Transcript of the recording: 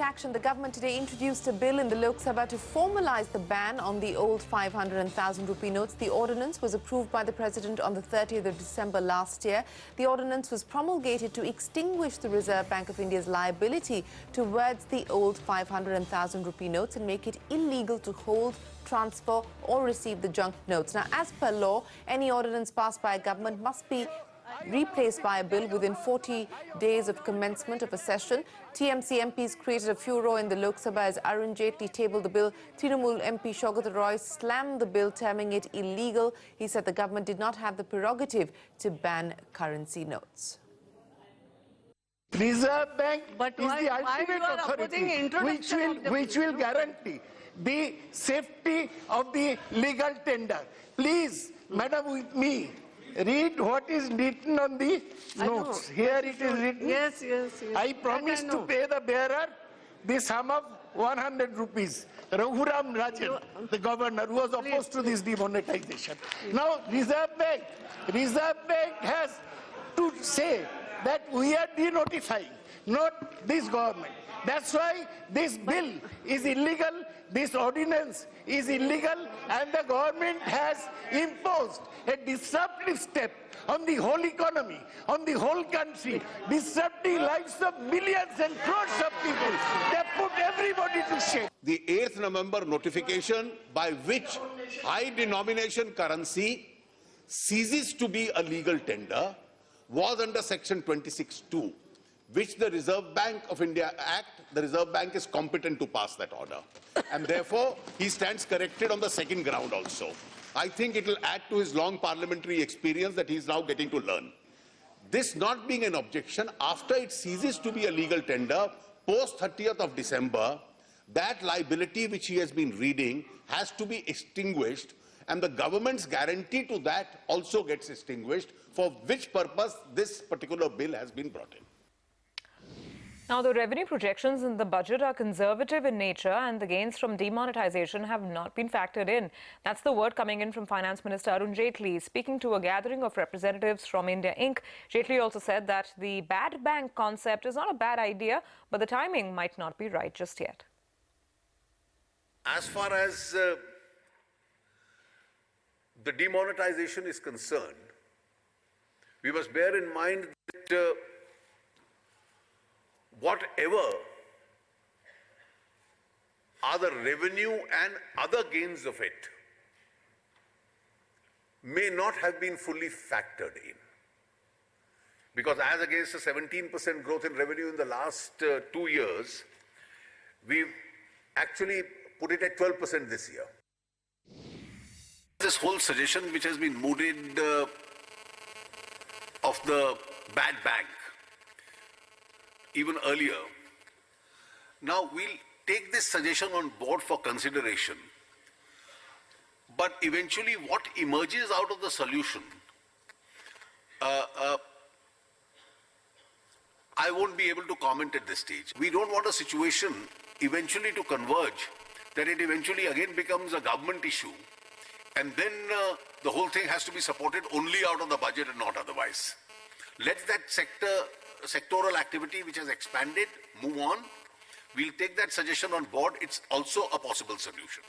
action, the government today introduced a bill in the Lok Sabha to formalise the ban on the old 500 and 1,000 rupee notes. The ordinance was approved by the President on the 30th of December last year. The ordinance was promulgated to extinguish the Reserve Bank of India's liability towards the old 500 and 1,000 rupee notes and make it illegal to hold, transfer or receive the junk notes. Now, as per law, any ordinance passed by a government must be replaced by a bill within 40 days of commencement of a session. TMC MPs created a furor in the Lok Sabha as Arun Jaitley tabled the bill. Trinamool MP Saugata slammed the bill, terming it illegal. He said the government did not have the prerogative to ban currency notes. Reserve Bank is the ultimate authority which will guarantee the safety of the legal tender. Please, Madam, with me, read what is written on the notes. Here it is written. Yes. I promise to pay the bearer the sum of 100 rupees. Raghuram Rajan, the governor, who was opposed to this demonetization. Now, Reserve Bank has to say that we are denotifying, not this government. That's why this bill is illegal, this ordinance is illegal, and the government has imposed a disruptive step on the whole economy, on the whole country, disrupting lives of millions and crores of people. They put everybody to shame. The 8th November notification by which high denomination currency ceases to be a legal tender was under section 26(2), which the Reserve Bank of India Act, the Reserve Bank is competent to pass that order. And therefore, he stands corrected on the second ground also. I think it will add to his long parliamentary experience that he is now getting to learn. This not being an objection, after it ceases to be a legal tender, post 30th of December, that liability which he has been reading has to be extinguished, and the government's guarantee to that also gets extinguished, for which purpose this particular bill has been brought in. Now, the revenue projections in the budget are conservative in nature and the gains from demonetization have not been factored in. That's the word coming in from Finance Minister Arun Jaitley. Speaking to a gathering of representatives from India Inc., Jaitley also said that the bad bank concept is not a bad idea, but the timing might not be right just yet. As far as the demonetization is concerned, we must bear in mind that whatever are the revenue and other gains of it may not have been fully factored in. Because as against a 17% growth in revenue in the last 2 years, we've actually put it at 12% this year. This whole suggestion which has been mooted of the bad bank, even earlier. Now we'll take this suggestion on board for consideration, but eventually what emerges out of the solution, I won't be able to comment at this stage. We don't want a situation eventually to converge, that it eventually again becomes a government issue, and then the whole thing has to be supported only out of the budget and not otherwise. Let that sectoral activity which has expanded move on. We'll take that suggestion on board. It's also a possible solution.